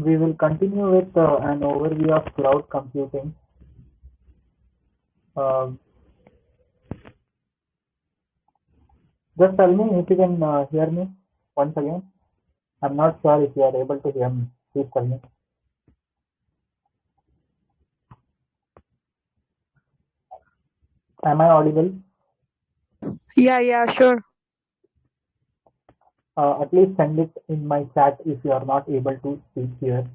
We will continue with an overview of cloud computing. Uh, just tell me if you can hear me once again. I'm not sure if you are able to hear me. Please tell me. Am I audible? Yeah, sure. At least send it in my chat if you are not able to speak here.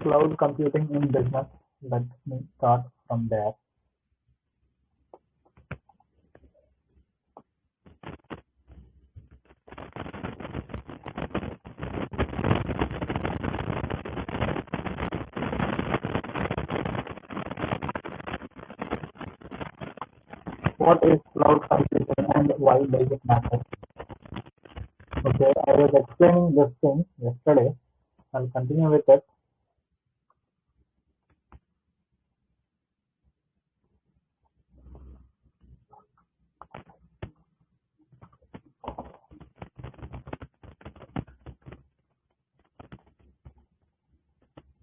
Cloud computing in business. Let me start from there. What is cloud computing and why does it matter? Okay, I was explaining this thing yesterday. I'll continue with it.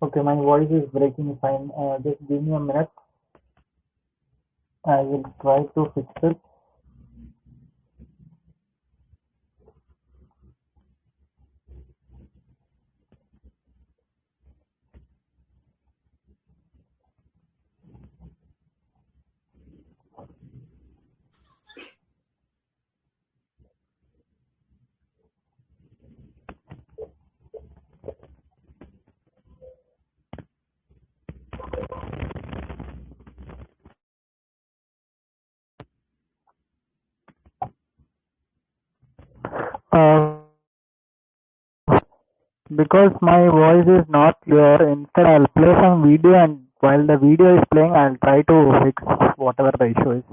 Okay, my voice is breaking fine. Just give me a minute. I will try to fix it. Uh, because my voice is not clear, instead I'll play some video, and while the video is playing, I'll try to fix whatever the issue is.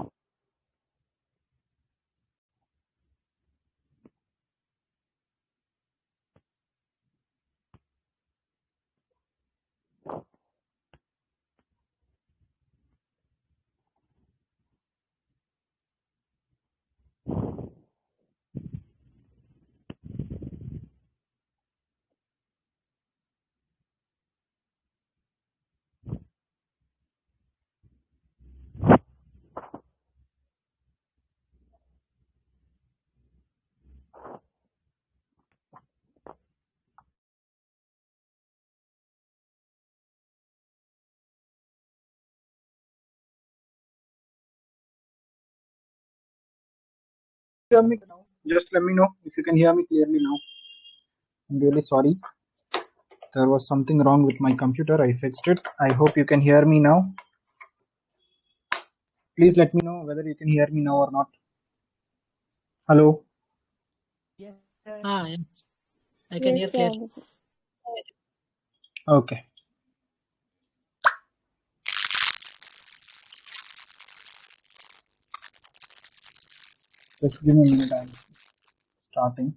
Hear me now? Just let me know if you can hear me clearly now. I'm really sorry. There was something wrong with my computer. I fixed it. I hope you can hear me now. Please let me know whether you can hear me now or not. Hello? Yes, I can hear clearly. Okay. Just give me a minute. I'm starting.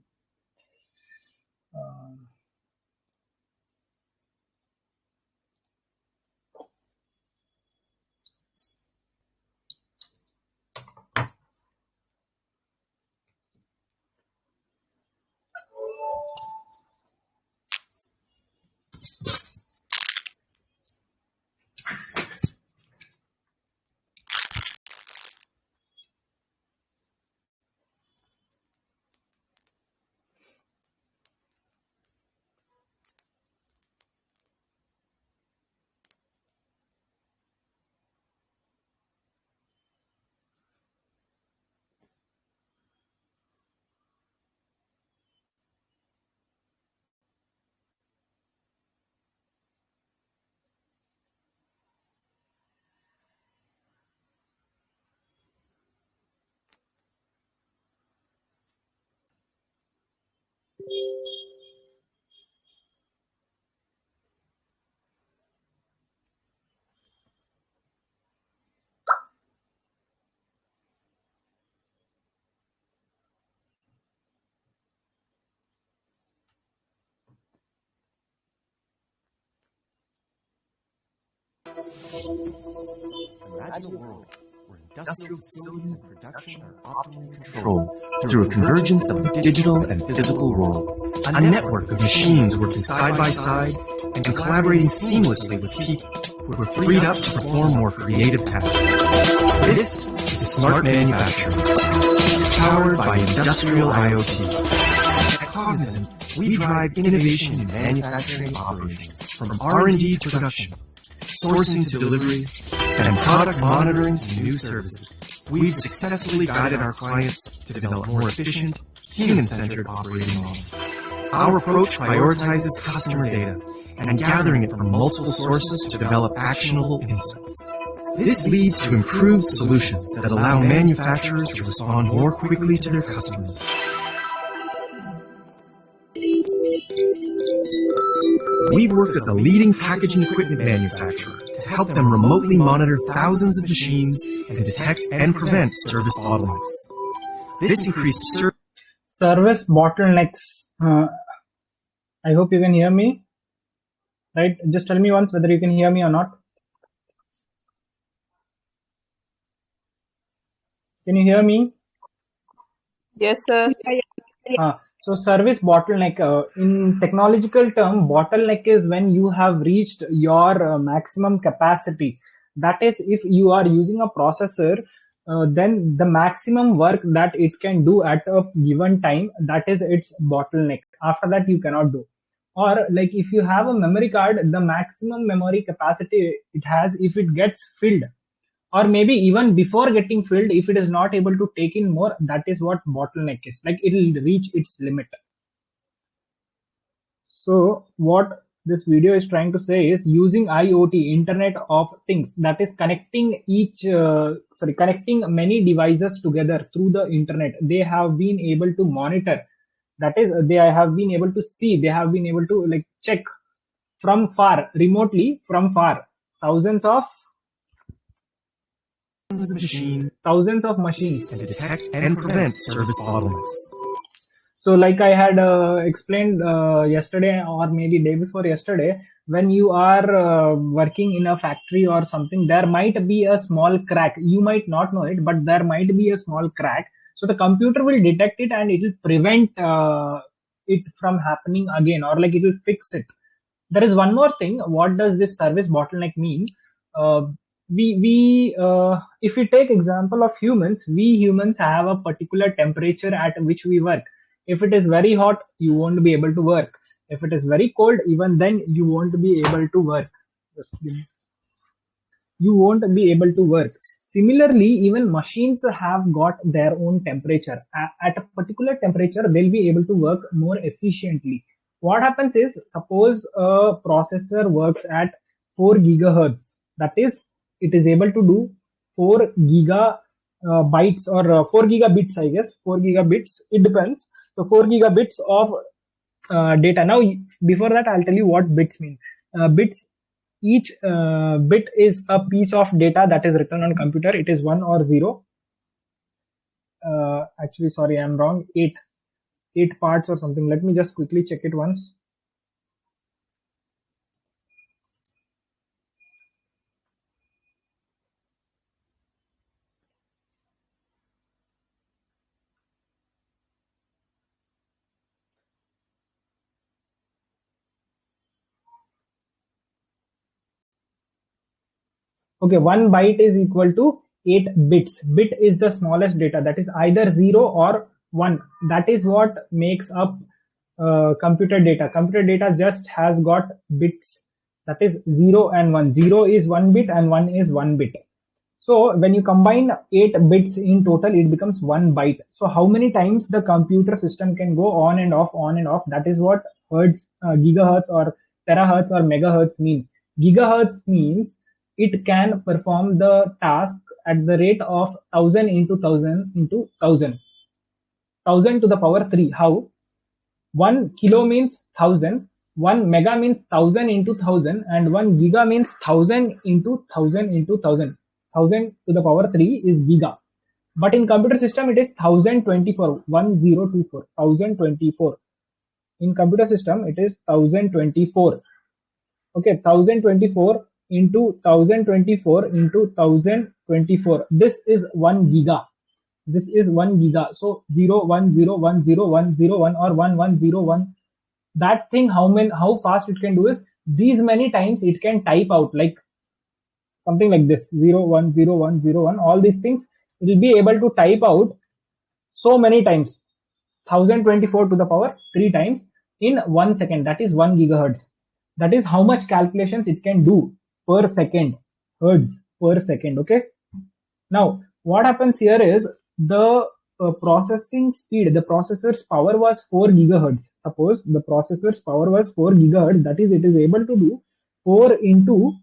Imagine a world where industrial facilities and production are optimally controlled through a convergence of the digital and physical world. A network of machines working side by side and collaborating seamlessly with people who are freed up to perform more creative tasks. This is smart manufacturing, powered by industrial IoT. At Cognizant, we drive innovation in manufacturing operations, from R&D to production, sourcing to delivery, and product monitoring to new services. We've successfully guided our clients to develop more efficient, human-centered operating models. Our approach prioritizes customer data and gathering it from multiple sources to develop actionable insights. This leads to improved solutions that allow manufacturers to respond more quickly to their customers. We've worked with a leading packaging equipment manufacturer to help them remotely monitor thousands of machines and detect and prevent service bottlenecks. This increased service bottlenecks. I hope you can hear me. Right? Just tell me once whether you can hear me or not. Can you hear me? Yes, sir. So service bottleneck, in technological term, bottleneck is when you have reached your maximum capacity. That is, if you are using a processor, then the maximum work that it can do at a given time, that is its bottleneck. After that, you cannot do. Or like if you have a memory card, the maximum memory capacity it has, if it gets filled, or maybe even before getting filled, if it is not able to take in more, that is what bottleneck is. Like it will reach its limit. So what this video is trying to say is using IoT, Internet of Things, that is connecting connecting many devices together through the internet. They have been able to monitor. That is, they have been able to see. They have been able to like check from far, remotely from far, thousands of machines and detect and prevent service bottlenecks. So like I had explained yesterday or maybe day before yesterday, when you are working in a factory or something, there might be a small crack. You might not know it, but there might be a small crack. So the computer will detect it and it will prevent it from happening again, or like it will fix it. There is one more thing. What does this service bottleneck mean? If we take example of humans, we humans have a particular temperature at which we work. If it is very hot, you won't be able to work. If it is very cold, even then you won't be able to work. You won't be able to work. Similarly, even machines have got their own temperature. At a particular temperature, they'll be able to work more efficiently. What happens is, suppose a processor works at 4 gigahertz. That is, it is able to do 4 gigabytes or 4 gigabits, I guess. 4 gigabits, it depends. So 4 gigabits of data. Now, before that, I'll tell you what bits mean. Bits, each bit is a piece of data that is written on computer. It is 1 or 0. Actually, sorry, I'm wrong. 8 parts or something. Let me just quickly check it once. Okay, 1 byte is equal to 8 bits. Bit is the smallest data, that is either 0 or 1. That is what makes up computer data. Computer data just has got bits, that is 0 and 1. 0 is 1 bit and 1 is 1 bit. So when you combine 8 bits in total, it becomes 1 byte. So how many times the computer system can go on and off, on and off? That is what hertz, gigahertz or terahertz or megahertz mean. Gigahertz means it can perform the task at the rate of 1000 into 1000 into 1000. 1000 to the power 3. How? 1 kilo means 1000, 1 mega means 1000 into 1000, and 1 giga means 1000 into 1000 into 1000. 1000 to the power 3 is giga. But in computer system, it is 1024. 1024. 1024. In computer system, it is 1024. Okay, 1024 into 1024 into 1000 1024. This is 1 giga. This is 1 giga. So 0, 1, 0, 1, 0, 1, 0, 1 or 1, 1, 0, 1. That thing, how fast it can do is these many times it can type out, like something like this, 0, 1, 0, 1, 0, 1. All these things it will be able to type out so many times, 1024 to the power 3 times in 1 second. That is 1 gigahertz. That is how much calculations it can do per second, hertz per second. Okay. Now what happens here is the processing speed, the processor's power was 4 gigahertz. Suppose the processor's power was 4 gigahertz, that is it is able to do 4 into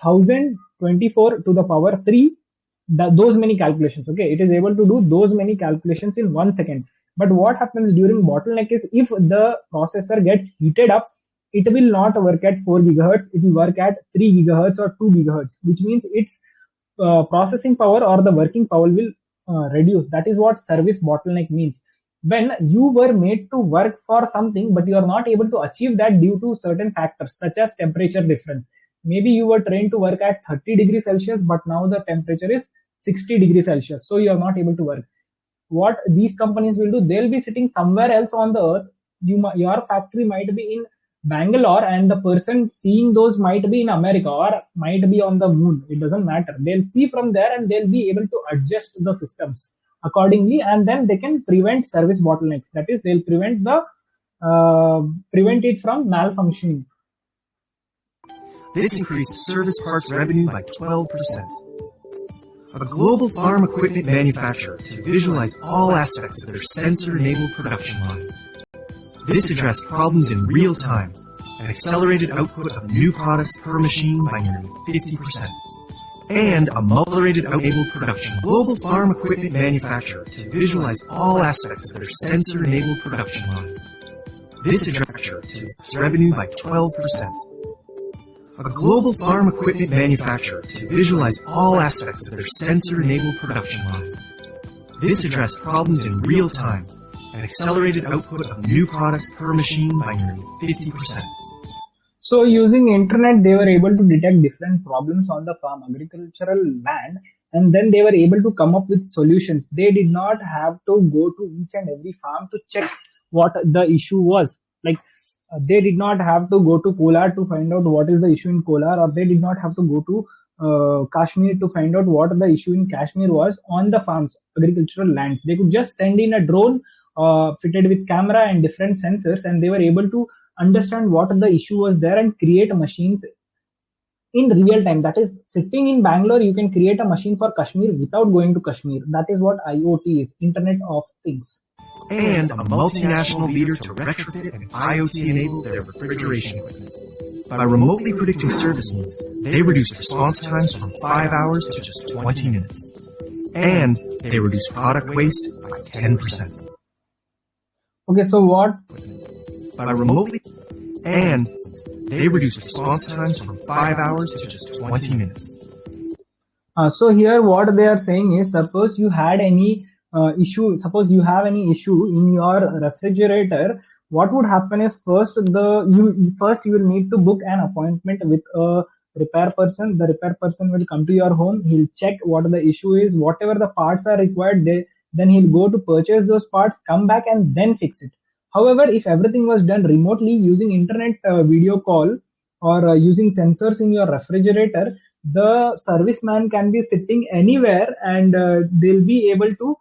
1024 to the power 3, those many calculations. Okay, it is able to do those many calculations in 1 second. But what happens during bottleneck is if the processor gets heated up, it will not work at 4 gigahertz, it will work at 3 gigahertz or 2 gigahertz, which means its processing power or the working power will reduce. That is what service bottleneck means. When you were made to work for something, but you are not able to achieve that due to certain factors such as temperature difference. Maybe you were trained to work at 30 degrees Celsius, but now the temperature is 60 degrees Celsius. So you are not able to work. What these companies will do, they'll be sitting somewhere else on the earth. Your factory might be in Bangalore and the person seeing those might be in America or might be on the moon. It doesn't matter. They'll see from there and they'll be able to adjust the systems accordingly, and then they can prevent service bottlenecks. That is, they'll prevent it from malfunctioning. This increased service parts revenue by 12%. A global farm equipment manufacturer to visualize all aspects of their sensor-enabled production line. This addressed problems in real time and accelerated output of new products per machine by nearly 50%. And a accelerated enabled production. Global farm equipment manufacturer to visualize all aspects of their sensor-enabled production line. This addressed revenue by 12%. A global farm equipment manufacturer to visualize all aspects of their sensor-enabled production line. This addressed problems in real time and accelerated output of new products per machine by nearly 50%. So using internet, they were able to detect different problems on the farm, agricultural land, and then they were able to come up with solutions. They did not have to go to each and every farm to check what the issue was. Like they did not have to go to Kolar to find out what is the issue in Kolar, or they did not have to go to Kashmir to find out what the issue in Kashmir was on the farms, agricultural lands. They could just send in a drone fitted with camera and different sensors, and they were able to understand what the issue was there and create machines in real time. That is, sitting in Bangalore, you can create a machine for Kashmir without going to Kashmir. That is what IoT is, Internet of Things. And a multinational leader to retrofit and IoT-enable their refrigeration equipment. By remotely predicting service needs, they reduced response times from 5 hours to just 20 minutes. And they reduced product waste by 10%. Okay, so what? By remotely, and they reduced response times from 5 hours to just 20 minutes. So here what they are saying is, suppose you had any issue, suppose you have any issue in your refrigerator, what would happen is first you will need to book an appointment with a repair person. The repair person will come to your home, he'll check what the issue is, whatever the parts are required, then he'll go to purchase those parts, come back and then fix it. However, if everything was done remotely using internet video call or using sensors in your refrigerator, the serviceman can be sitting anywhere and they'll be able to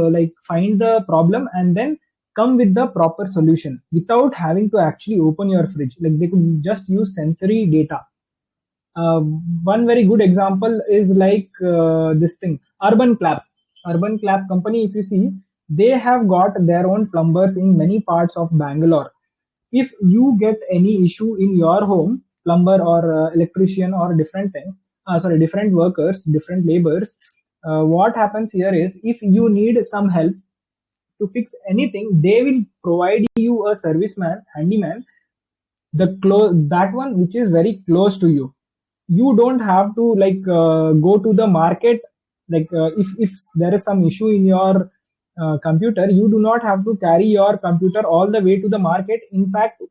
like find the problem and then come with the proper solution without having to actually open your fridge. Like they could just use sensory data. One very good example is like this thing, Urban Clap company. If you see, they have got their own plumbers in many parts of Bangalore. If you get any issue in your home, plumber or electrician or different workers, different laborers, what happens here is, if you need some help to fix anything, they will provide you a serviceman, handyman, that one which is very close to you. You don't have to like go to the market. Like if there is some issue in your computer, you do not have to carry your computer all the way to the market. In fact,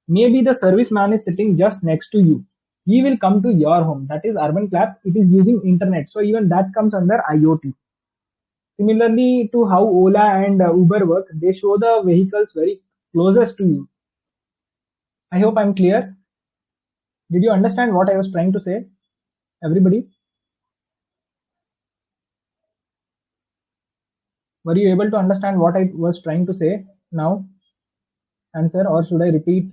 maybe the serviceman is sitting just next to you. he will come to your home. That is urban clap. It is using internet. So even that comes under IoT. Similarly to how Ola and Uber work, they show the vehicles very closest to you. I hope I'm clear. Did you understand what I was trying to say? Everybody? Were you able to understand what I was trying to say now? Answer, or should I repeat?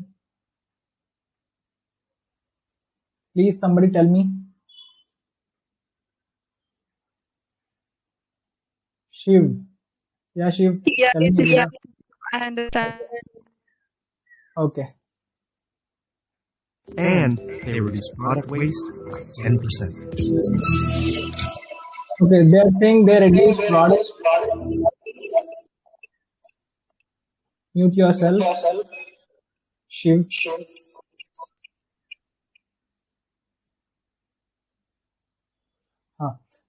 Please, somebody tell me. Shiv. Yeah, Shiv. Yeah, Tell me. yeah, I understand. Okay. And they reduce product waste by 10%. Okay, they are saying they reduce product. Mute yourself. Shiv.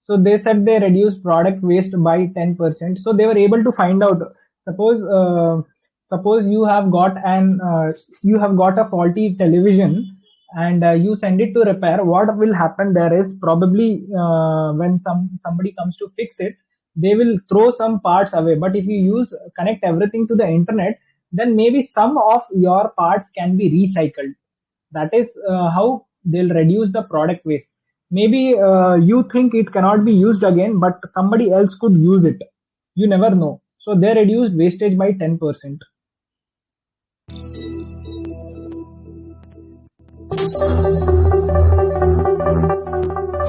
So they said they reduce product waste by 10%. So they were able to find out. Suppose you have got a faulty television and you send it to repair. What will happen there is probably when somebody comes to fix it, they will throw some parts away. But if you connect everything to the internet, then maybe some of your parts can be recycled. That is how they'll reduce the product waste. Maybe you think it cannot be used again, but somebody else could use it. You never know. So they reduced wastage by 10%.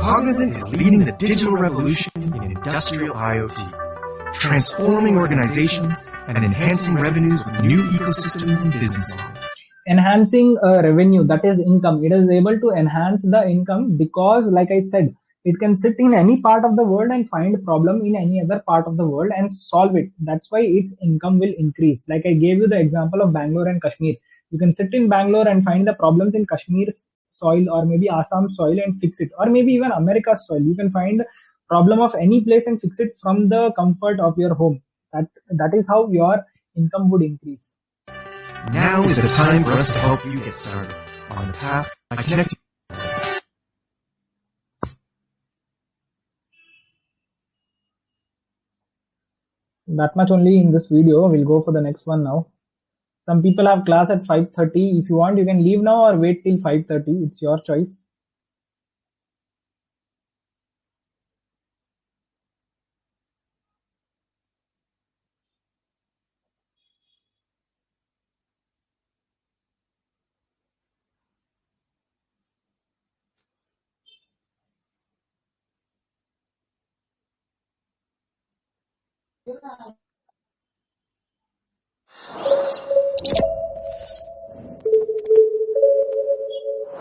Cognizant is leading the digital revolution in industrial IoT, transforming organizations and enhancing revenues with new ecosystems and business models. Enhancing revenue, that is income. It is able to enhance the income because, like I said, it can sit in any part of the world and find a problem in any other part of the world and solve it. That's why its income will increase. Like I gave you the example of Bangalore and Kashmir. You can sit in Bangalore and find the problems in Kashmir's soil or maybe Assam soil and fix it, or maybe even America's soil. You can find the problem of any place and fix it from the comfort of your home. That is how your income would increase. Now is the time for us to help you get started on the path by connecting. That much only in this video. We'll go for the next one now. Some people have class at 5:30. If you want, you can leave now or wait till 5:30. It's your choice.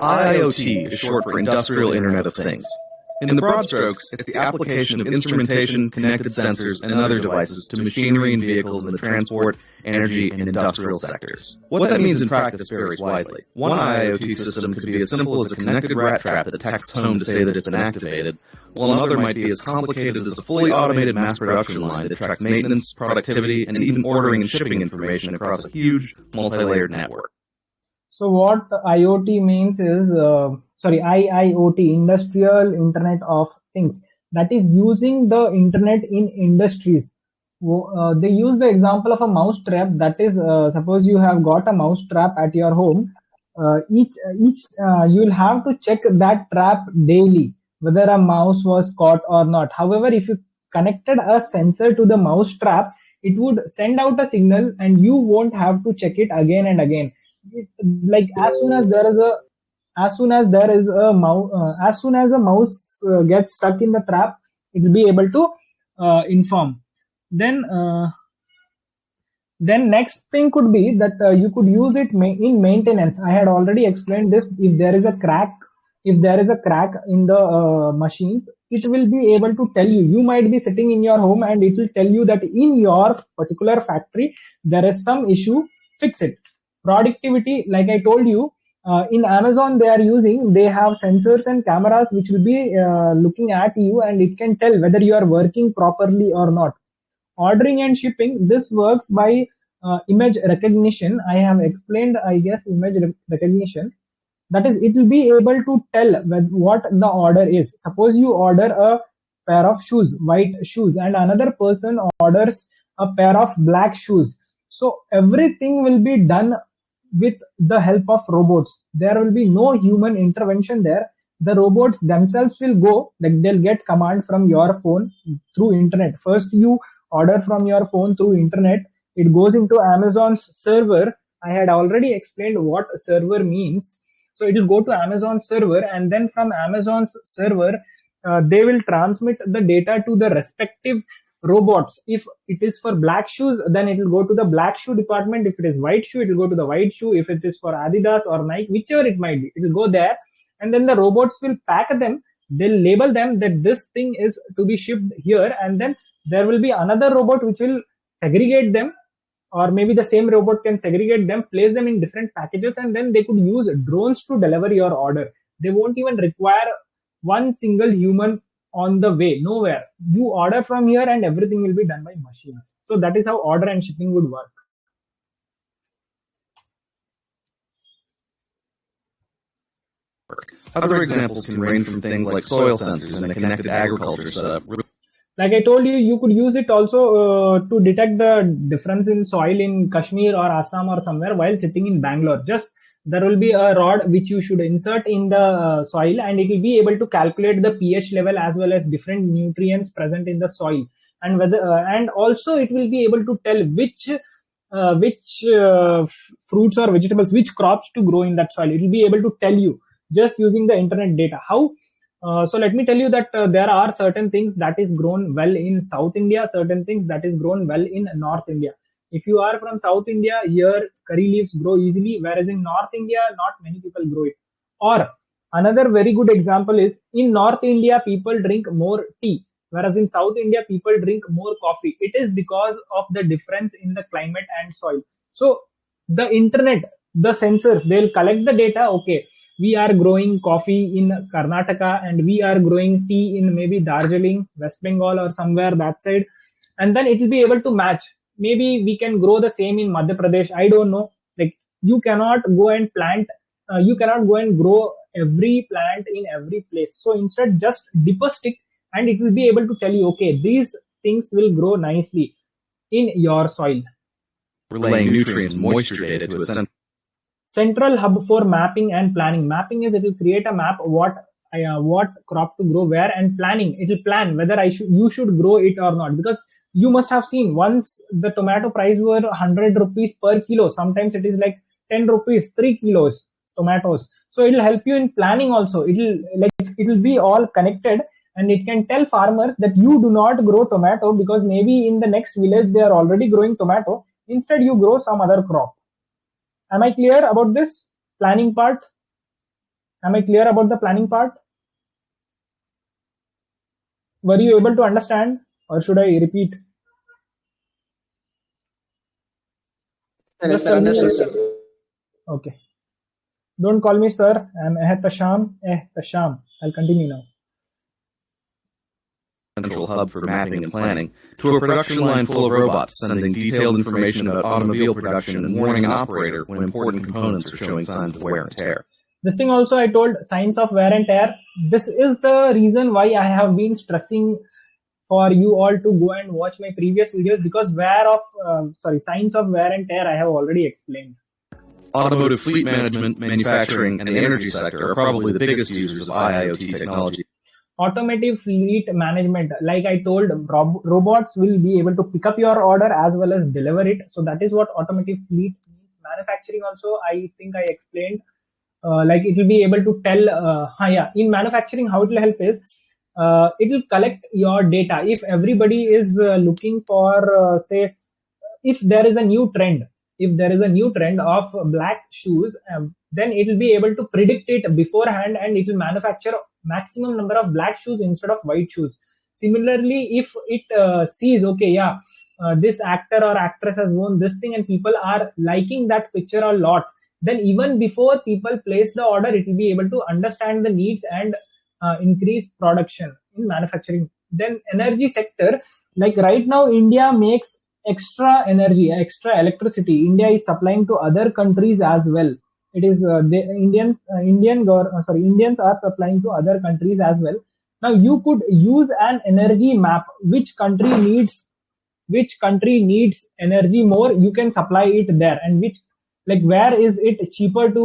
IoT is short for Industrial Internet of Things. In the broad strokes, it's the application of instrumentation, connected sensors, and other devices to machinery and vehicles in the transport, energy, and industrial sectors. What that means in practice varies widely. One IoT system could be as simple as a connected rat trap that texts home to say that it's been activated, while another might be as complicated as a fully automated mass production line that tracks maintenance, productivity, and even ordering and shipping information across a huge, multi-layered network. So what IoT means is, IIoT, Industrial Internet of Things, that is using the internet in industries. They use the example of a mouse trap. That is, suppose you have got a mouse trap at your home. You'll have to check that trap daily, whether a mouse was caught or not. However, if you connected a sensor to the mouse trap, it would send out a signal and you won't have to check it again and again. Like as soon as a mouse gets stuck in the trap, it will be able to inform. Then next thing could be that you could use it in maintenance. I had already explained this. If there is a crack in the machines, it will be able to tell you. You might be sitting in your home and it will tell you that in your particular factory there is some issue, fix it. Productivity, like I told you, in Amazon they have sensors and cameras which will be looking at you, and it can tell whether you are working properly or not. Ordering and shipping, this works by image recognition. I have explained, I guess, image recognition. That is, it will be able to tell what the order is. Suppose you order a pair of shoes, white shoes, and another person orders a pair of black shoes. So everything will be done with the help of robots. There will be no human intervention there. The robots themselves will go, like they'll get command from your phone through internet. First you order from your phone through internet, it goes into Amazon's server. I had already explained what a server means. So it will go to Amazon server, and then from Amazon's server, they will transmit the data to the respective robots. If it is for black shoes, then it will go to the black shoe department. If it is white shoe, it will go to the white shoe. If it is for Adidas or Nike, whichever it might be, it will go there, and then the robots will pack them. They'll label them that this thing is to be shipped here, and then there will be another robot which will segregate them, or maybe the same robot can segregate them, place them in different packages, and then they could use drones to deliver your order. They won't even require one single human on the way, nowhere. You order from here and everything will be done by machines. So that is how order and shipping would work. Other examples can range from things like soil sensors and a connected agriculture setup. Like I told you, you could use it also to detect the difference in soil in Kashmir or Assam or somewhere while sitting in Bangalore. Just there will be a rod which you should insert in the soil, and it will be able to calculate the pH level as well as different nutrients present in the soil, and whether and also it will be able to tell which fruits or vegetables, which crops to grow in that soil. It will be able to tell you just using the internet data. How? So let me tell you that there are certain things that is grown well in South India, certain things that is grown well in North India. If you are from South India, here curry leaves grow easily, whereas in North India, not many people grow it. Or another very good example is in North India, people drink more tea, whereas in South India, people drink more coffee. It is because of the difference in the climate and soil. So the internet, the sensors, they'll collect the data. Okay, we are growing coffee in Karnataka and we are growing tea in maybe Darjeeling, West Bengal or somewhere that side. And then it will be able to match. Maybe we can grow the same in Madhya Pradesh. I don't know. Like you cannot go and plant, you cannot go and grow every plant in every place. So instead just dip a stick and it will be able to tell you, okay, these things will grow nicely in your soil. Relaying nutrient and moisture data to a central hub for mapping and planning. Mapping is it will create a map what crop to grow where, and planning, it will plan whether you should grow it or not, because you must have seen once the tomato price were 100 rupees per kilo. Sometimes it is like 10 rupees 3 kilos tomatoes. So it will help you in planning also. It will be all connected, and it can tell farmers that you do not grow tomato because maybe in the next village they are already growing tomato. Instead you grow some other crop. Am I clear about this planning part? Am I clear about the planning part? Were you able to understand, or should I repeat? Just tell me. Okay. Don't call me sir. I'm Ehtasham. I'll continue now. Central hub for mapping and planning to a production line full of robots sending detailed information about automobile production and warning an operator when important components are showing signs of wear and tear. This thing also I told, signs of wear and tear. This is the reason why I have been stressing for you all to go and watch my previous videos, because signs of wear and tear I have already explained. Automotive fleet management, manufacturing, and the energy sector are probably the biggest users of IoT technology. Automotive fleet management, like I told, robots will be able to pick up your order as well as deliver it. So that is what automotive fleet means. Manufacturing also, I think I explained, like it will be able to tell, in manufacturing, how it will help is, it will collect your data. If everybody is looking for, say, if there is a new trend of black shoes, then it will be able to predict it beforehand, and it will manufacture maximum number of black shoes instead of white shoes. Similarly, if it sees, okay, this actor or actress has worn this thing and people are liking that picture a lot, then even before people place the order, it will be able to understand the needs and increase production in manufacturing. Then energy sector, like right now India makes extra energy, extra electricity. India is supplying to other countries as well. It is Indians are supplying to other countries as well. Now you could use an energy map. Which country needs energy more, you can supply it there, and which, like, where is it cheaper to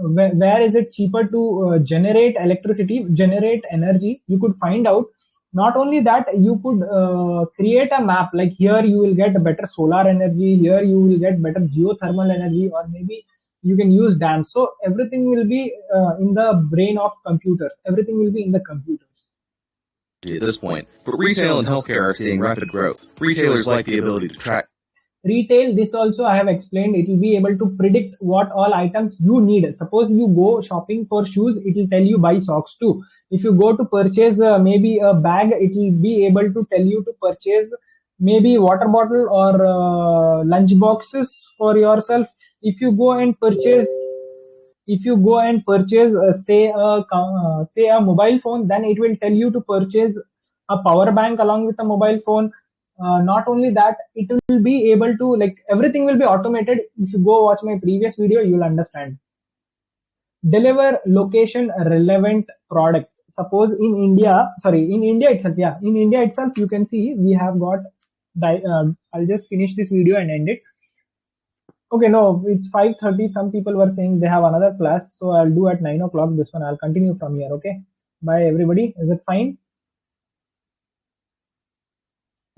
where is it cheaper to generate electricity, generate energy, you could find out. Not only that, you could create a map, like here you will get better solar energy, here you will get better geothermal energy, or maybe you can use dams. So everything will be in the brain of computers, everything will be in the computers. At this point, but retail and healthcare are seeing rapid growth. Retailers like the ability to track. Retail, this also I have explained, it will be able to predict what all items you need. Suppose you go shopping for shoes, it will tell you buy socks too. If you go to purchase maybe a bag, it will be able to tell you to purchase maybe water bottle or lunch boxes for yourself. If you go and purchase say a mobile phone, then it will tell you to purchase a power bank along with a mobile phone. Not only that, it will be able to, like, everything will be automated. If you go watch my previous video, you will understand. Deliver location relevant products. Suppose in India itself, you can see we have got I'll just finish this video and end it. Okay, no, it's 5:30. Some people were saying they have another class, so I'll do at 9 o'clock. This one I'll continue from here. Okay, bye everybody. Is it fine?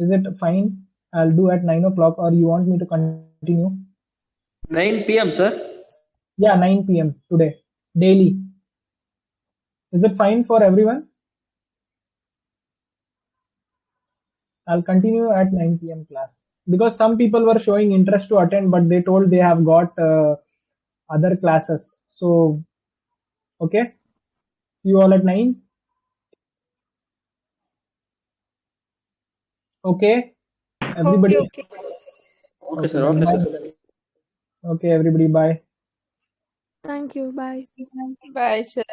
Is it fine? I'll do at 9 o'clock, or you want me to continue? 9 p.m. sir? Yeah, 9 p.m. today, daily. Is it fine for everyone? I'll continue at 9 p.m. class, because some people were showing interest to attend, but they told they have got other classes. So, okay, see you all at 9. Okay, everybody. Okay, sir. Okay, sir. Okay, everybody. Bye. Thank you. Bye. Bye, sir.